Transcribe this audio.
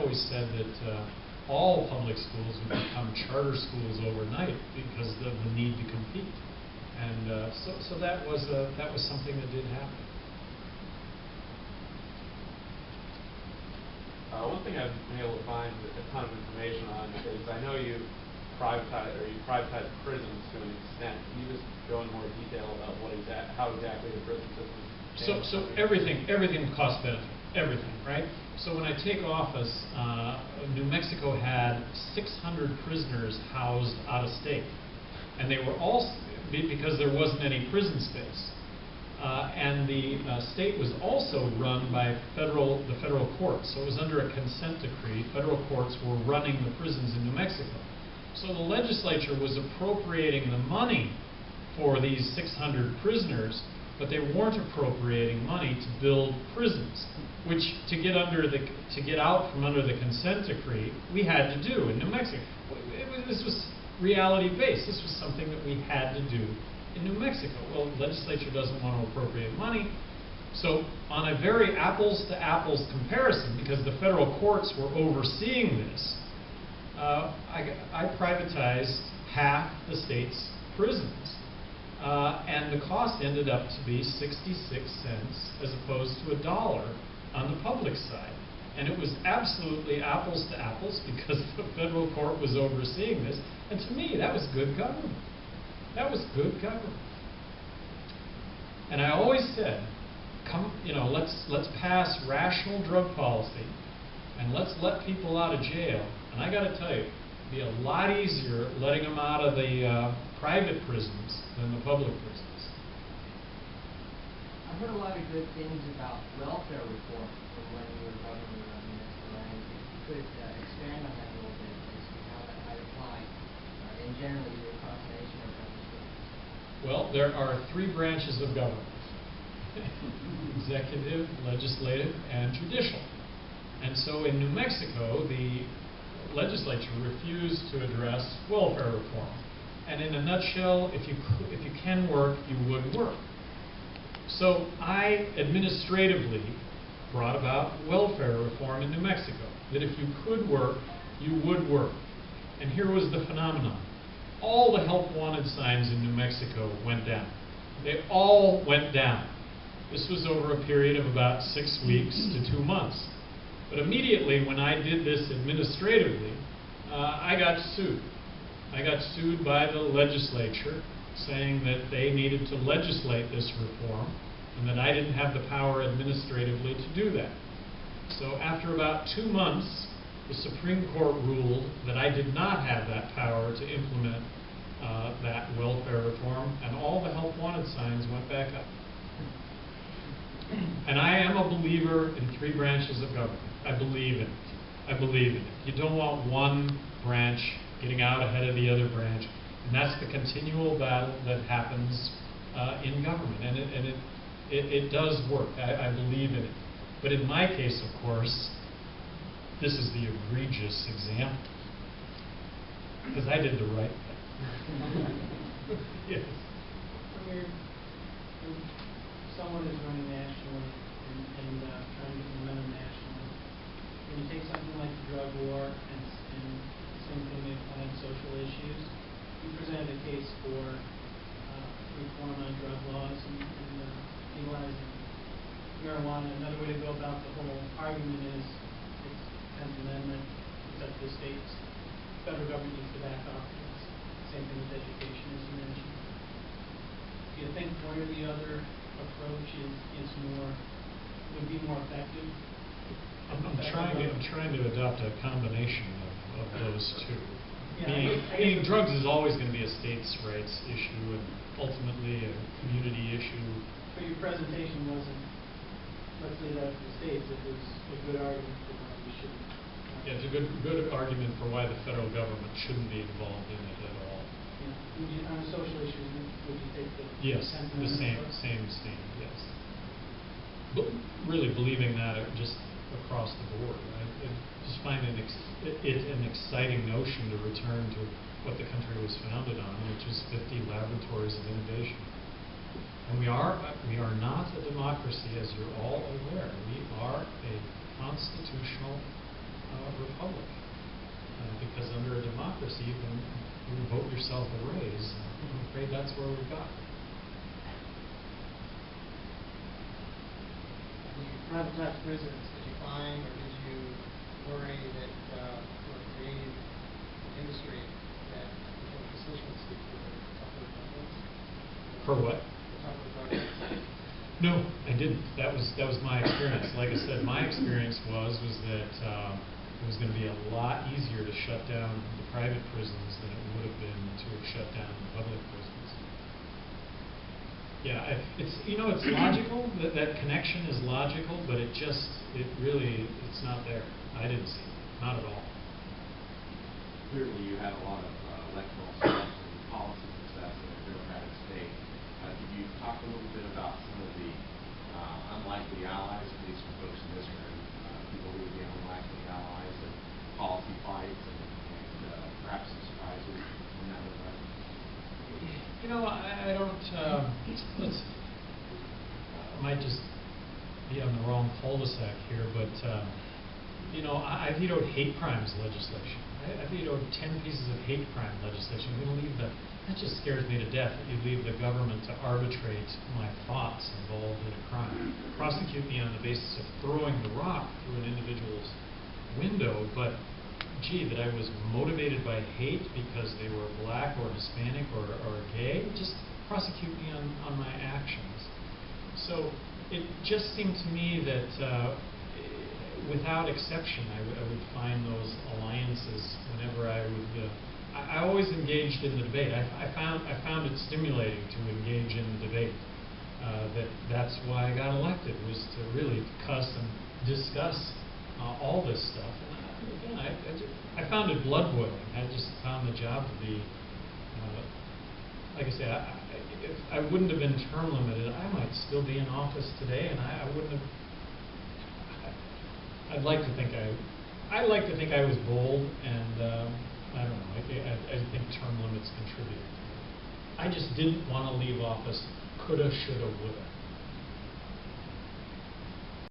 always said that all public schools would become charter schools overnight because of the need to compete. And so that was something that did happen. One thing I've been able to find a ton of information on is I know you privatize prisons to an extent. Can you just go in more detail about how exactly the prison system? So everything cost benefit, everything, right? So when I take office, New Mexico had 600 prisoners housed out of state, and they were all because there wasn't any prison space. And the state was also run by the federal courts. So it was under a consent decree. Federal courts were running the prisons in New Mexico. So the legislature was appropriating the money for these 600 prisoners, but they weren't appropriating money to build prisons, which to get out from under the consent decree, we had to do in New Mexico. This was reality-based. This was something that we had to do in New Mexico. Well, the legislature doesn't want to appropriate money. So on a very apples-to-apples comparison, because the federal courts were overseeing this, I privatized half the state's prisons. And the cost ended up to be 66 cents as opposed to $1 on the public side. And it was absolutely apples to apples because the federal court was overseeing this. And to me, that was good government. That was good government. And I always said, let's pass rational drug policy and let's let people out of jail. And I got to tell you, it'd be a lot easier letting them out of the private prisons than the public prisons. I've heard a lot of good things about welfare reform from when you were governor of New Mexico. And if you could expand on that a little bit as to how that might apply in generally to the combination of government. Well, there are 3 branches of government: executive, legislative, and judicial. And so in New Mexico, the legislature refused to address welfare reform. And in a nutshell, if you can work, you would work. So I administratively brought about welfare reform in New Mexico, that if you could work, you would work. And here was the phenomenon. All the help wanted signs in New Mexico went down. They all went down. This was over a period of about 6 weeks to 2 months. But immediately when I did this administratively, I got sued. I got sued by the legislature saying that they needed to legislate this reform and that I didn't have the power administratively to do that. So after about 2 months, the Supreme Court ruled that I did not have that power to implement that welfare reform, and all the help wanted signs went back up. And I am a believer in 3 branches of government. I believe in it. I believe in it. You don't want one branch getting out ahead of the other branch, and that's the continual battle that happens in government, and it does work. I believe in it. But in my case, of course, this is the egregious example, because I did the right thing. Yes. When someone is running nationally and trying to implement it nationally, when you take something like the drug war and same thing they apply on social issues, you presented a case for reform on drug laws and legalizing marijuana. Another way to go about the whole argument is it's 10th Amendment, it's up to the states. The federal government needs to back off this. Same thing with education, as you mentioned. Do you think one or the other approach would be more effective? I'm trying to adopt a combination of those two. Yeah, meaning drugs is always going to be a states' rights issue and ultimately a community issue. But your presentation wasn't, let's leave that to the states. It was a good argument for why we shouldn't. Yeah, it's a good argument for why the federal government shouldn't be involved in it at all. Yeah. On social issues, would you take the yes, the same, yes. But really believing that just across the board. I just find it an exciting notion to return to what the country was founded on, which is 50 laboratories of innovation. And we are not a democracy, as you're all aware. We are a constitutional bureaucracy, you can vote yourself a raise. I'm afraid that's where we've got. When you privatized prisons, did you find or did you worry that for a creative industry that the constituency would suffer problems? For what? Suffer problems? No, I didn't. That was my experience. Like I said, my experience was that it was going to be a lot easier to shut down the private prisons than it would have been to have shut down the public prisons. Yeah, it's logical. That connection is logical, but it's not there. I didn't see it, not at all. Clearly, you had a lot of electoral success and policy success in a Democratic state. Could you talk a little bit about some of the unlikely allies, at least for folks in this room, people who would be unlikely allies, and policy fights, and perhaps some surprises in that regard? I don't. I might just be on the wrong cul-de-sac here, but I vetoed hate crimes legislation. I vetoed 10 pieces of hate crime legislation. We're going to leave that just scares me to death that you leave the government to arbitrate my thoughts involved in a crime. Prosecute me on the basis of throwing the rock through an individual's window, but gee, that I was motivated by hate because they were black or Hispanic or gay, just prosecute me on my actions. So it just seemed to me that without exception, I would find those alliances whenever I would. I always engaged in the debate. I found it stimulating to engage in the debate. That's why I got elected, was to really cuss and discuss all this stuff. And again, I found it blood boiling. I just found the job to be, like I say, if I wouldn't have been term limited, I might still be in office today, and I wouldn't have. I'd like to think I was bold, and I don't know. I think term limits contribute. I just didn't want to leave office. Coulda, shoulda, woulda.